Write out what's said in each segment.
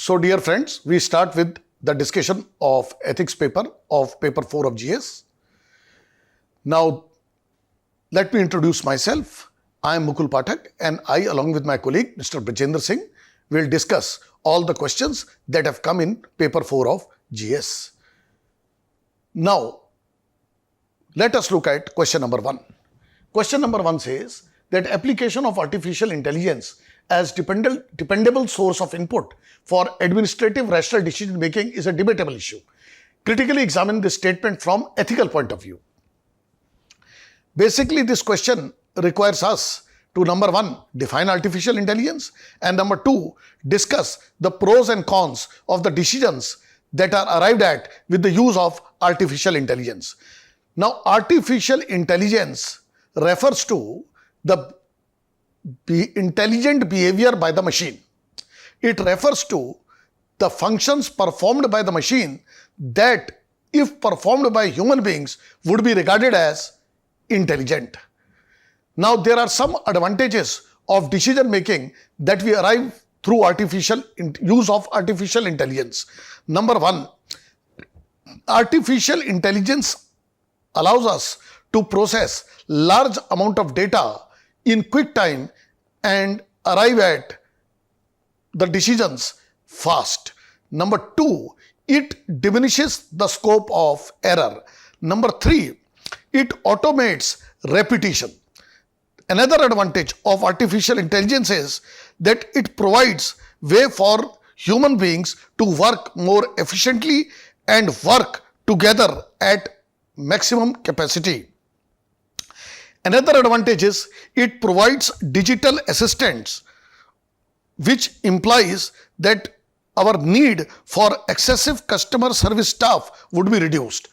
So dear friends, we start with the discussion of ethics paper of paper 4 of GS. Now, let me introduce myself. I am Mukul Pathak and I, along with my colleague Mr. Brajendra Singh, will discuss all the questions that have come in paper 4 of GS. Now, let us look at question number 1. Question number 1 says that application of artificial intelligence as dependable source of input for administrative rational decision making is a debatable issue. Critically examine this statement from ethical point of view. Basically, this question requires us to, number 1, define artificial intelligence, and number 2, discuss the pros and cons of the decisions that are arrived at with the use of artificial intelligence. Now, artificial intelligence refers to the intelligent behavior by the machine. It refers to the functions performed by the machine that, if performed by human beings, would be regarded as intelligent. Now, there are some advantages of decision making that we arrive through use of artificial intelligence. Number 1, artificial intelligence allows us to process large amount of data in quick time and arrive at the decisions fast. Number 2, it diminishes the scope of error. Number 3, it automates repetition. Another advantage of artificial intelligence is that it provides way for human beings to work more efficiently and work together at maximum capacity. Another advantage is it provides digital assistants, which implies that our need for excessive customer service staff would be reduced.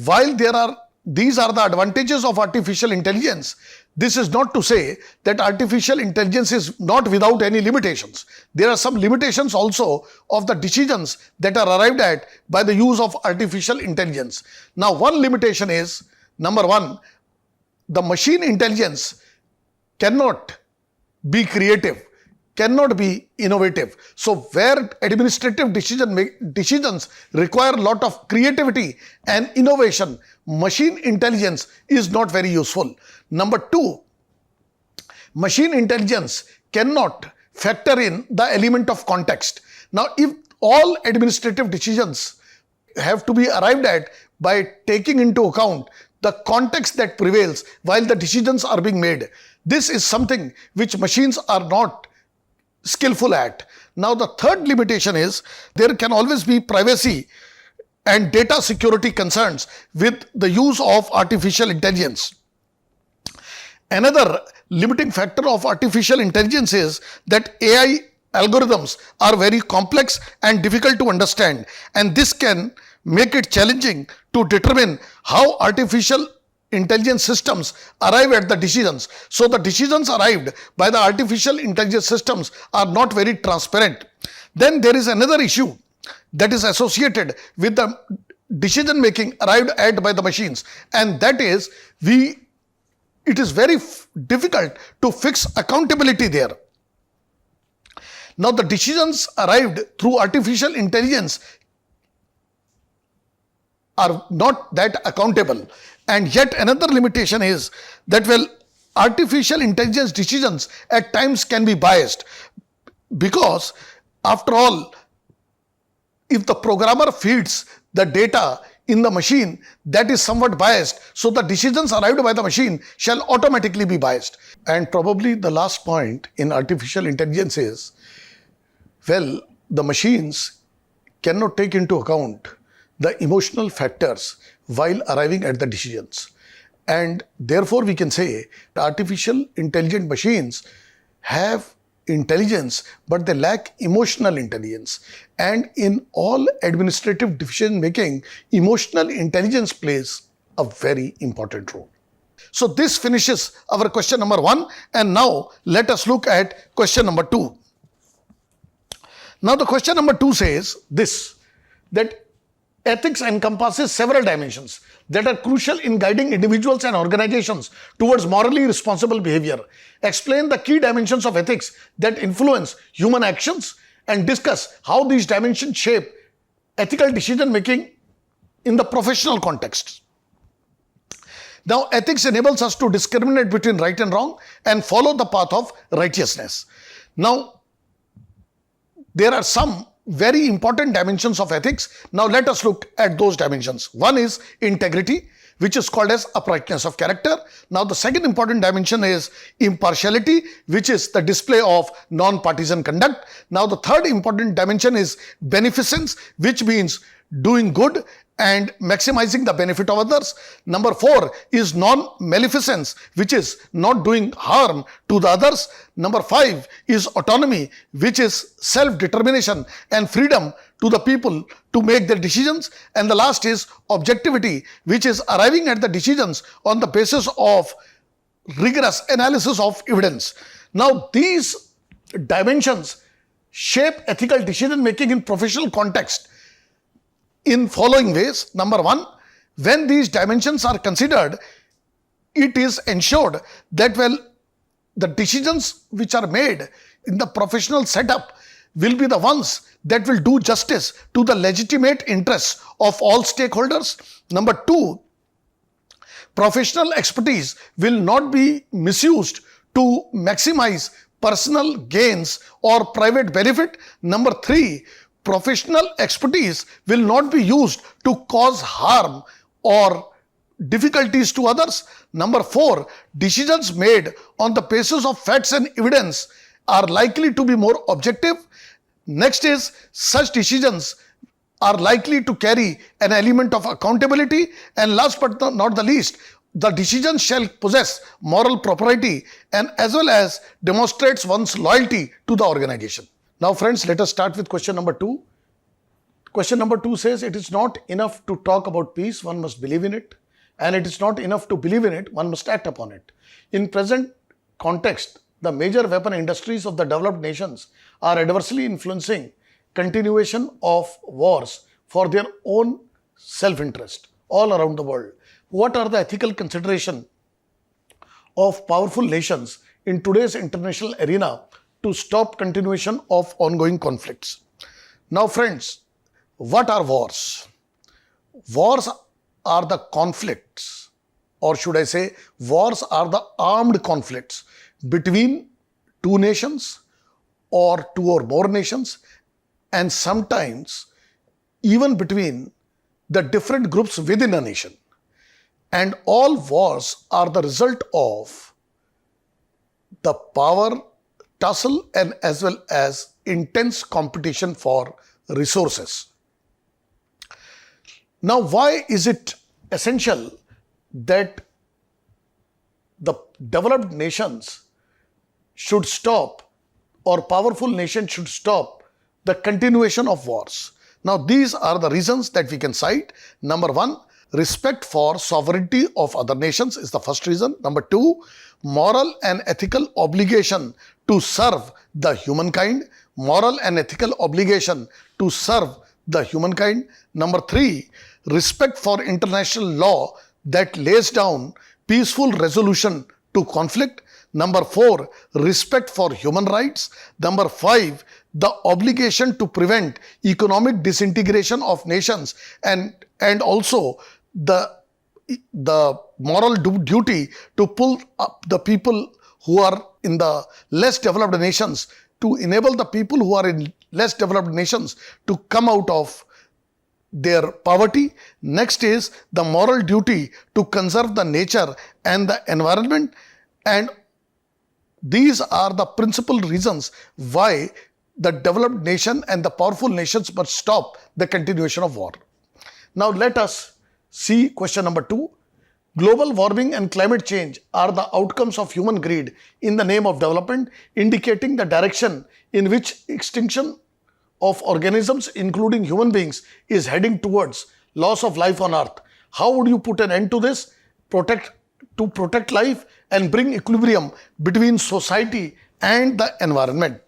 While these are the advantages of artificial intelligence, this is not to say that artificial intelligence is not without any limitations. There are some limitations also of the decisions that are arrived at by the use of artificial intelligence. Now, one limitation is, number 1, the machine intelligence cannot be creative, cannot be innovative. So where administrative decisions require a lot of creativity and innovation, machine intelligence is not very useful. Number 2, machine intelligence cannot factor in the element of context. Now, if all administrative decisions have to be arrived at by taking into account the context that prevails while the decisions are being made, this is something which machines are not skillful at. Now, the third limitation is there can always be privacy and data security concerns with the use of artificial intelligence. Another limiting factor of artificial intelligence is that AI algorithms are very complex and difficult to understand, and this can make it challenging to determine how artificial intelligence systems arrive at the decisions. So the decisions arrived by the artificial intelligence systems are not very transparent. Then there is another issue that is associated with the decision making arrived at by the machines, and that is it is very difficult to fix accountability there. Now, the decisions arrived through artificial intelligence are not that accountable. And yet another limitation is that, well, artificial intelligence decisions at times can be biased, because after all, if the programmer feeds the data in the machine, that is somewhat biased. So the decisions arrived by the machine shall automatically be biased. And probably the last point in artificial intelligence is, well, the machines cannot take into account the emotional factors while arriving at the decisions. And therefore, we can say artificial intelligent machines have intelligence, but they lack emotional intelligence. And in all administrative decision making, emotional intelligence plays a very important role. So this finishes our question number 1, and now let us look at question number 2. Now the question number 2 says this, that ethics encompasses several dimensions that are crucial in guiding individuals and organizations towards morally responsible behavior. Explain the key dimensions of ethics that influence human actions and discuss how these dimensions shape ethical decision making in the professional context. Now, ethics enables us to discriminate between right and wrong and follow the path of righteousness. Now, there are some very important dimensions of ethics. Now, let us look at those dimensions. One is integrity, which is called as uprightness of character. Now, the second important dimension is impartiality, which is the display of non-partisan conduct. Now, the third important dimension is beneficence, which means doing good and maximizing the benefit of others. Number 4 is non-maleficence, which is not doing harm to the others. Number 5 is autonomy, which is self-determination and freedom to the people to make their decisions. And the last is objectivity, which is arriving at the decisions on the basis of rigorous analysis of evidence. Now, these dimensions shape ethical decision making in professional context in following ways. Number 1, when these dimensions are considered, it is ensured that the decisions which are made in the professional setup will be the ones that will do justice to the legitimate interests of all stakeholders. Number 2, professional expertise will not be misused to maximize personal gains or private benefit. Number 3, professional expertise will not be used to cause harm or difficulties to others. Number 4, decisions made on the basis of facts and evidence are likely to be more objective. Next is, such decisions are likely to carry an element of accountability. And last but not the least, the decision shall possess moral propriety and as well as demonstrates one's loyalty to the organization. Now friends, let us start with question number 2. Question number 2 says, it is not enough to talk about peace, one must believe in it. And it is not enough to believe in it, one must act upon it. In present context, the major weapon industries of the developed nations are adversely influencing continuation of wars for their own self-interest all around the world. What are the ethical considerations of powerful nations in today's international arena to stop continuation of ongoing conflicts? Now friends, what are wars? Wars are the conflicts, or should I say, wars are the armed conflicts between two nations or two or more nations, and sometimes even between the different groups within a nation. And all wars are the result of the power tussle and as well as intense competition for resources. Now, why is it essential that the developed nations should stop, or powerful nations should stop the continuation of wars? Now, these are the reasons that we can cite. Number 1, respect for sovereignty of other nations is the first reason. Number 2, moral and ethical obligation to serve the humankind. Moral and ethical obligation to serve the humankind. Number 3, respect for international law that lays down peaceful resolution to conflict. Number 4, respect for human rights. Number 5, the obligation to prevent economic disintegration of nations and also the moral duty to pull up the people who are in the less developed nations, to enable the people who are in less developed nations to come out of their poverty. Next is the moral duty to conserve the nature and the environment. And these are the principal reasons why the developed nation and the powerful nations must stop the continuation of war. Now let us see question number 2. Global warming and climate change are the outcomes of human greed in the name of development, indicating the direction in which extinction of organisms, including human beings, is heading towards loss of life on earth. How would you put an end to this? To protect life and bring equilibrium between society and the environment.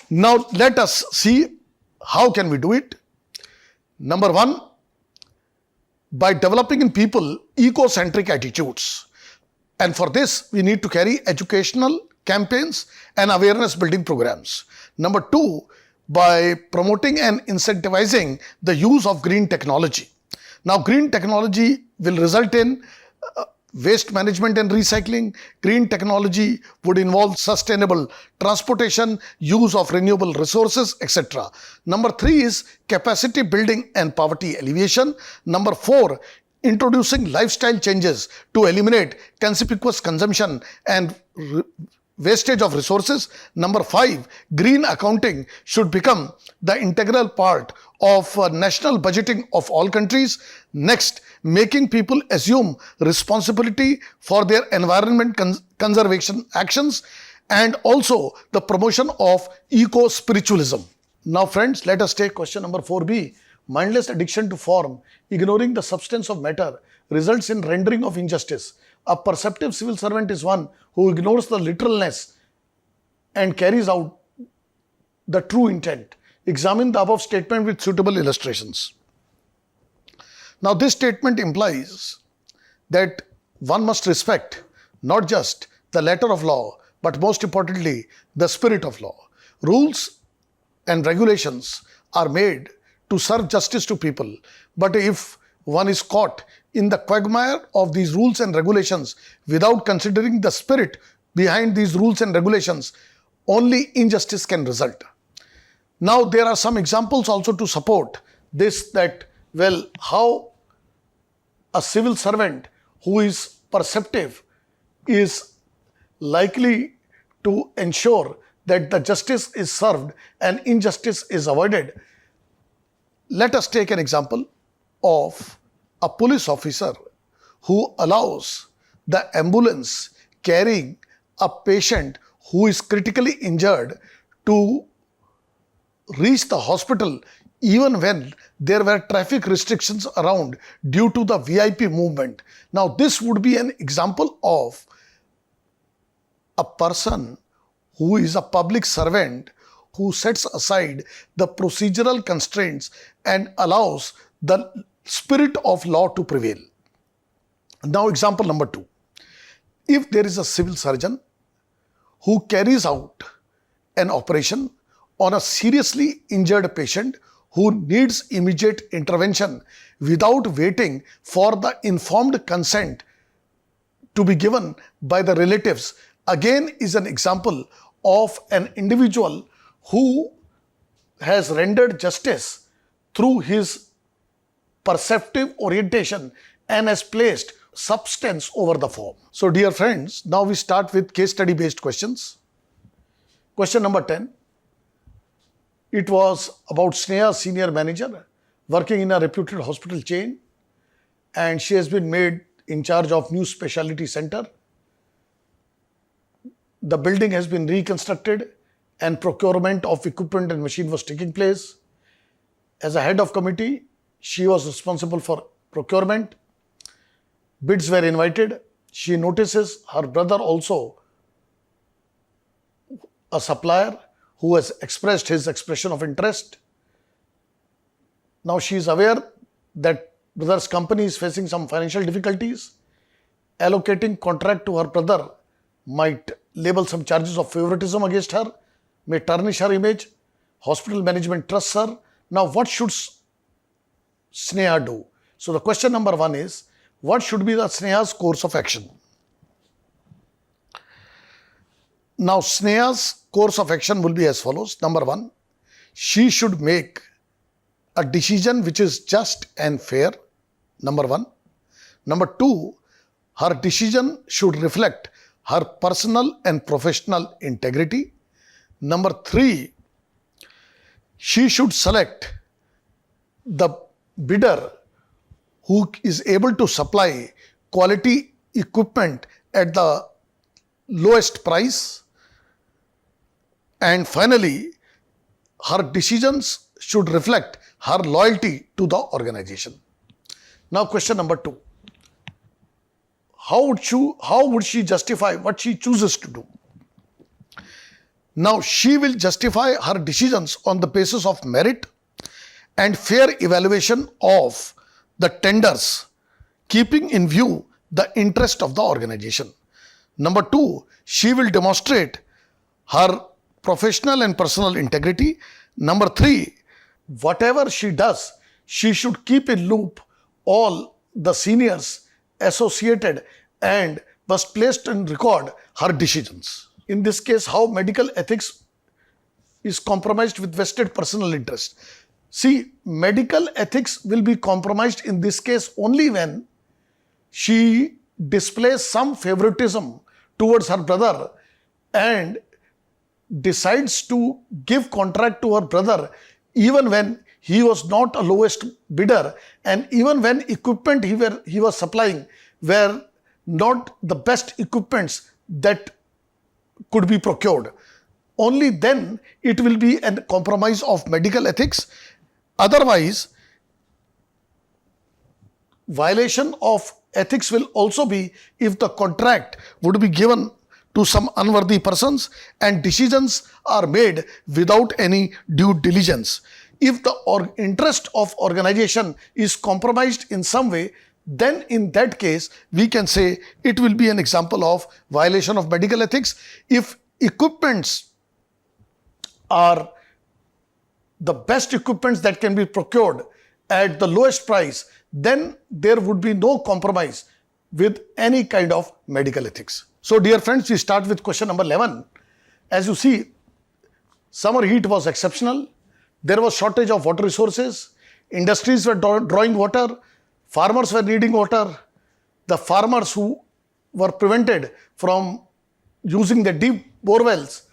Now let us see how can we do it. Number 1, by developing in people eco-centric attitudes. And for this, we need to carry educational campaigns and awareness building programs. Number 2, by promoting and incentivizing the use of green technology. Now, green technology will result in waste management and recycling. Green technology would involve sustainable transportation, use of renewable resources, etc. Number 3 is capacity building and poverty alleviation. Number 4, introducing lifestyle changes to eliminate conspicuous consumption and wastage of resources. Number 5, green accounting should become the integral part of national budgeting of all countries. Next, making people assume responsibility for their environment conservation actions, and also the promotion of eco-spiritualism. Now friends, let us take question number 4b. Mindless addiction to form, ignoring the substance of matter, results in rendering of injustice. A perceptive civil servant is one who ignores the literalness and carries out the true intent. Examine the above statement with suitable illustrations. Now, this statement implies that one must respect not just the letter of law, but most importantly, the spirit of law. Rules and regulations are made to serve justice to people, but if one is caught in the quagmire of these rules and regulations without considering the spirit behind these rules and regulations, only injustice can result. Now, there are some examples also to support this, that, well, how a civil servant who is perceptive is likely to ensure that the justice is served and injustice is avoided. Let us take an example of a police officer who allows the ambulance carrying a patient who is critically injured to reach the hospital even when there were traffic restrictions around due to the VIP movement. Now, this would be an example of a person who is a public servant who sets aside the procedural constraints and allows the spirit of law to prevail. Now, example number 2. If there is a civil surgeon who carries out an operation on a seriously injured patient who needs immediate intervention without waiting for the informed consent to be given by the relatives, again is an example of an individual who has rendered justice through his perceptive orientation and has placed substance over the form. So dear friends, now we start with case study based questions. Question number 10. It was about Sneha, senior manager, working in a reputed hospital chain, and she has been made in charge of new specialty center. The building has been reconstructed and procurement of equipment and machine was taking place. As a head of committee, she was responsible for procurement. Bids were invited. She notices her brother, also a supplier, who has expressed his expression of interest. Now she is aware that brother's company is facing some financial difficulties. Allocating contract to her brother might label some charges of favoritism against her, may tarnish her image. Hospital management trusts her. Now what should Sneha do? So the question number 1 is, what should be the Sneha's course of action? Now Sneha's course of action will be as follows. Number 1, she should make a decision which is just and fair. Number 1. Number 2, her decision should reflect her personal and professional integrity. Number 3, she should select the bidder who is able to supply quality equipment at the lowest price. And finally, her decisions should reflect her loyalty to the organization. Now question number 2. How would she justify what she chooses to do? Now she will justify her decisions on the basis of merit and fair evaluation of the tenders, keeping in view the interest of the organization. Number 2, she will demonstrate her professional and personal integrity. Number 3, whatever she does, she should keep in loop all the seniors associated and must place and record her decisions. In this case, how medical ethics is compromised with vested personal interest. See, medical ethics will be compromised in this case only when she displays some favoritism towards her brother and decides to give contract to her brother even when he was not a lowest bidder and even when equipment he was supplying were not the best equipments that could be procured. Only then it will be a compromise of medical ethics. Otherwise, violation of ethics will also be if the contract would be given to some unworthy persons and decisions are made without any due diligence. If the interest of organization is compromised in some way, then in that case, we can say it will be an example of violation of medical ethics. If equipments are the best equipments that can be procured at the lowest price, then there would be no compromise with any kind of medical ethics. So dear friends, we start with question number 11. As you see, summer heat was exceptional. There was shortage of water resources. Industries were drawing water. Farmers were needing water. The farmers who were prevented from using the deep bore wells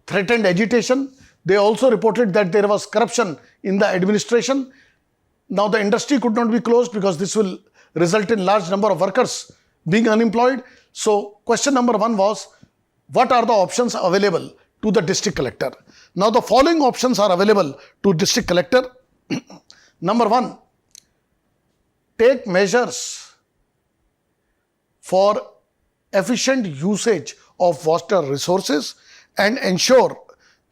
threatened agitation. They also reported that there was corruption in the administration. Now the industry could not be closed because this will result in large number of workers being unemployed. So question number 1 was, what are the options available to the district collector? Now the following options are available to district collector. Number 1, take measures for efficient usage of water resources and ensure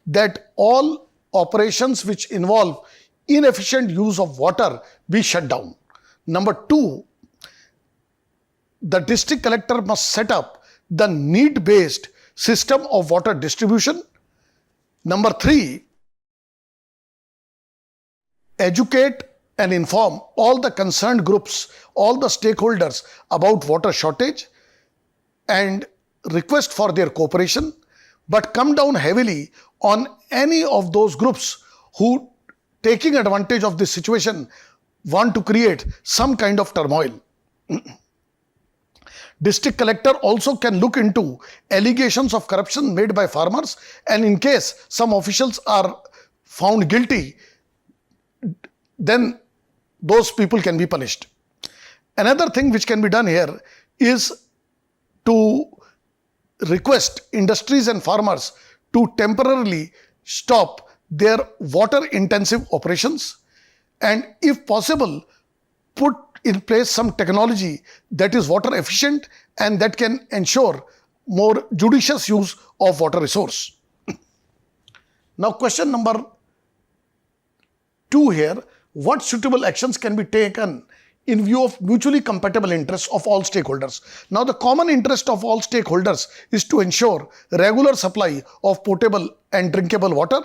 that all operations which involve inefficient use of water be shut down. Number 2, the district collector must set up the need-based system of water distribution. Number 3, educate and inform all the concerned groups, all the stakeholders about water shortage and request for their cooperation, but come down heavily on any of those groups who, taking advantage of this situation, want to create some kind of turmoil. District collector also can look into allegations of corruption made by farmers, and in case some officials are found guilty, then those people can be punished. Another thing which can be done here is to request industries and farmers to temporarily stop their water intensive operations and if possible put in place some technology that is water efficient and that can ensure more judicious use of water resource. Now question number 2 here, what suitable actions can be taken in view of mutually compatible interests of all stakeholders? Now the common interest of all stakeholders is to ensure regular supply of potable and drinkable water,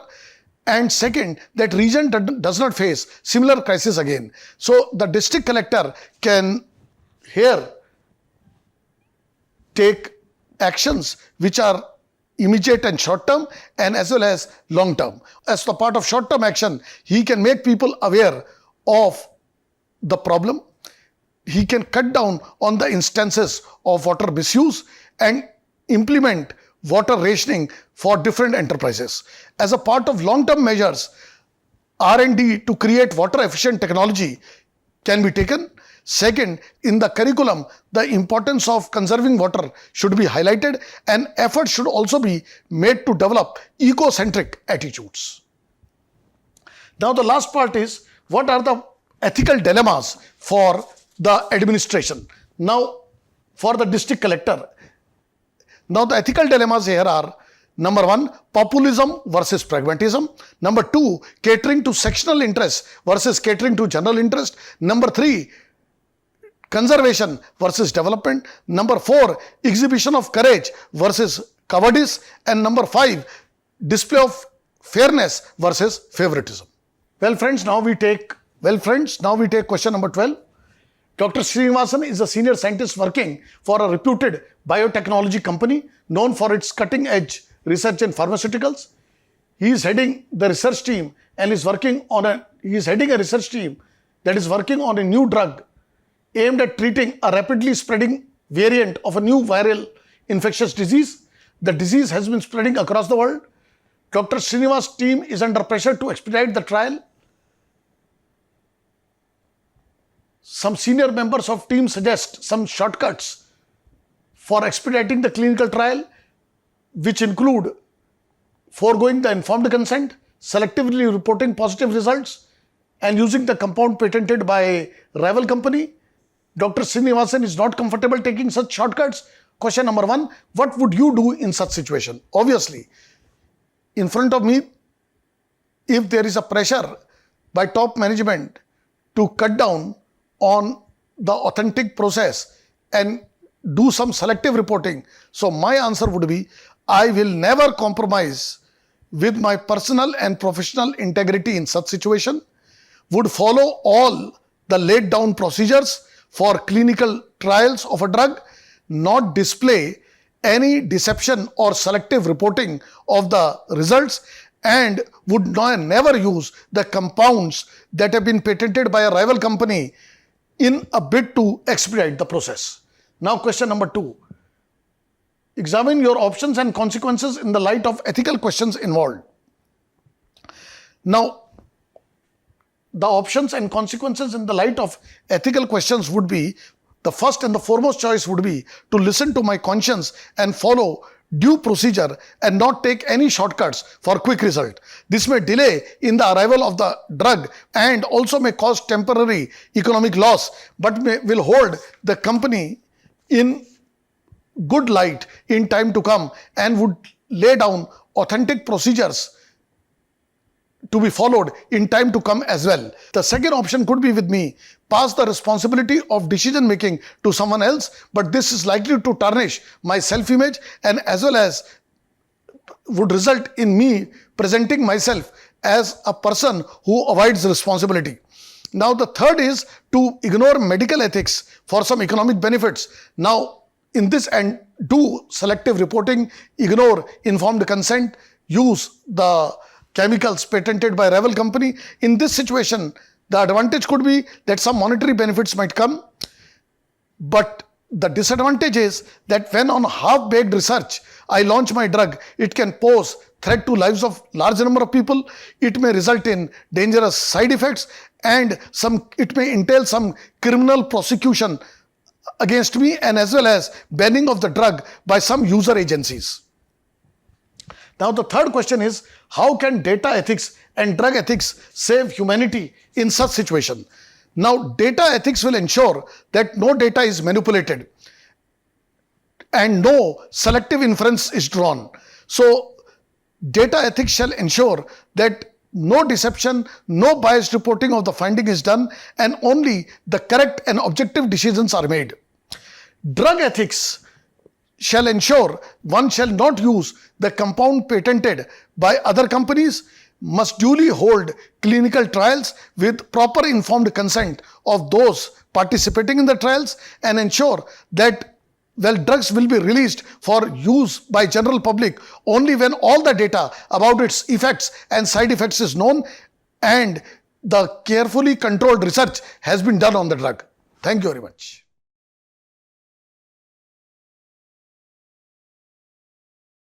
and second, that region does not face similar crisis again. So the district collector can here take actions which are immediate and short term and as well as long term. As the part of short term action, he can make people aware of the problem. He can cut down on the instances of water misuse and implement water rationing for different enterprises. As a part of long-term measures, R&D to create water efficient technology can be taken. Second, in the curriculum, the importance of conserving water should be highlighted and effort should also be made to develop eco-centric attitudes. Now the last part is, what are the ethical dilemmas for the administration? Now for the district collector, now the ethical dilemmas here are, number 1, populism versus pragmatism. Number 2, catering to sectional interests versus catering to general interest. Number 3, conservation versus development. Number 4, exhibition of courage versus cowardice. And number 5, display of fairness versus favoritism. Well friends, now we take question number 12. Dr. Srinivasan is a senior scientist working for a reputed biotechnology company known for its cutting-edge research in pharmaceuticals. He is heading the research team and is heading a research team that is working on a new drug aimed at treating a rapidly spreading variant of a new viral infectious disease. The disease has been spreading across the world. Dr. Srinivasan's team is under pressure to expedite the trial. Some senior members of team suggest some shortcuts for expediting the clinical trial, which include foregoing the informed consent, selectively reporting positive results, and using the compound patented by a rival company. Dr. Srinivasan is not comfortable taking such shortcuts. Question number 1, what would you do in such situation? Obviously, in front of me, if there is a pressure by top management to cut down on the authentic process and do some selective reporting, so my answer would be, I will never compromise with my personal and professional integrity in such situation, would follow all the laid down procedures for clinical trials of a drug, not display any deception or selective reporting of the results, and would never use the compounds that have been patented by a rival company in a bid to expedite the process. Now question number 2. Examine your options and consequences in the light of ethical questions involved. Now, the options and consequences in the light of ethical questions would be, the first and the foremost choice would be to listen to my conscience and follow due procedure and not take any shortcuts for quick result. This may delay in the arrival of the drug and also may cause temporary economic loss, but will hold the company in good light in time to come and would lay down authentic procedures to be followed in time to come as well. The second option could be with me, pass the responsibility of decision making to someone else, but this is likely to tarnish my self-image and as well as would result in me presenting myself as a person who avoids responsibility. Now the third is to ignore medical ethics for some economic benefits. Now in this end, do selective reporting, ignore informed consent, use the chemicals patented by rival company. In this situation, the advantage could be that some monetary benefits might come, but the disadvantage is that when on half-baked research I launch my drug, it can pose threat to lives of large number of people. It may result in dangerous side effects and it may entail some criminal prosecution against me and as well as banning of the drug by some user agencies. Now the third question is, how can data ethics and drug ethics save humanity in such situation? Now data ethics will ensure that no data is manipulated and no selective inference is drawn. So data ethics shall ensure that no deception, no biased reporting of the finding is done and only the correct and objective decisions are made. Drug ethics shall ensure one shall not use the compound patented by other companies, must duly hold clinical trials with proper informed consent of those participating in the trials and ensure that drugs will be released for use by general public only when all the data about its effects and side effects is known and the carefully controlled research has been done on the drug. Thank you very much.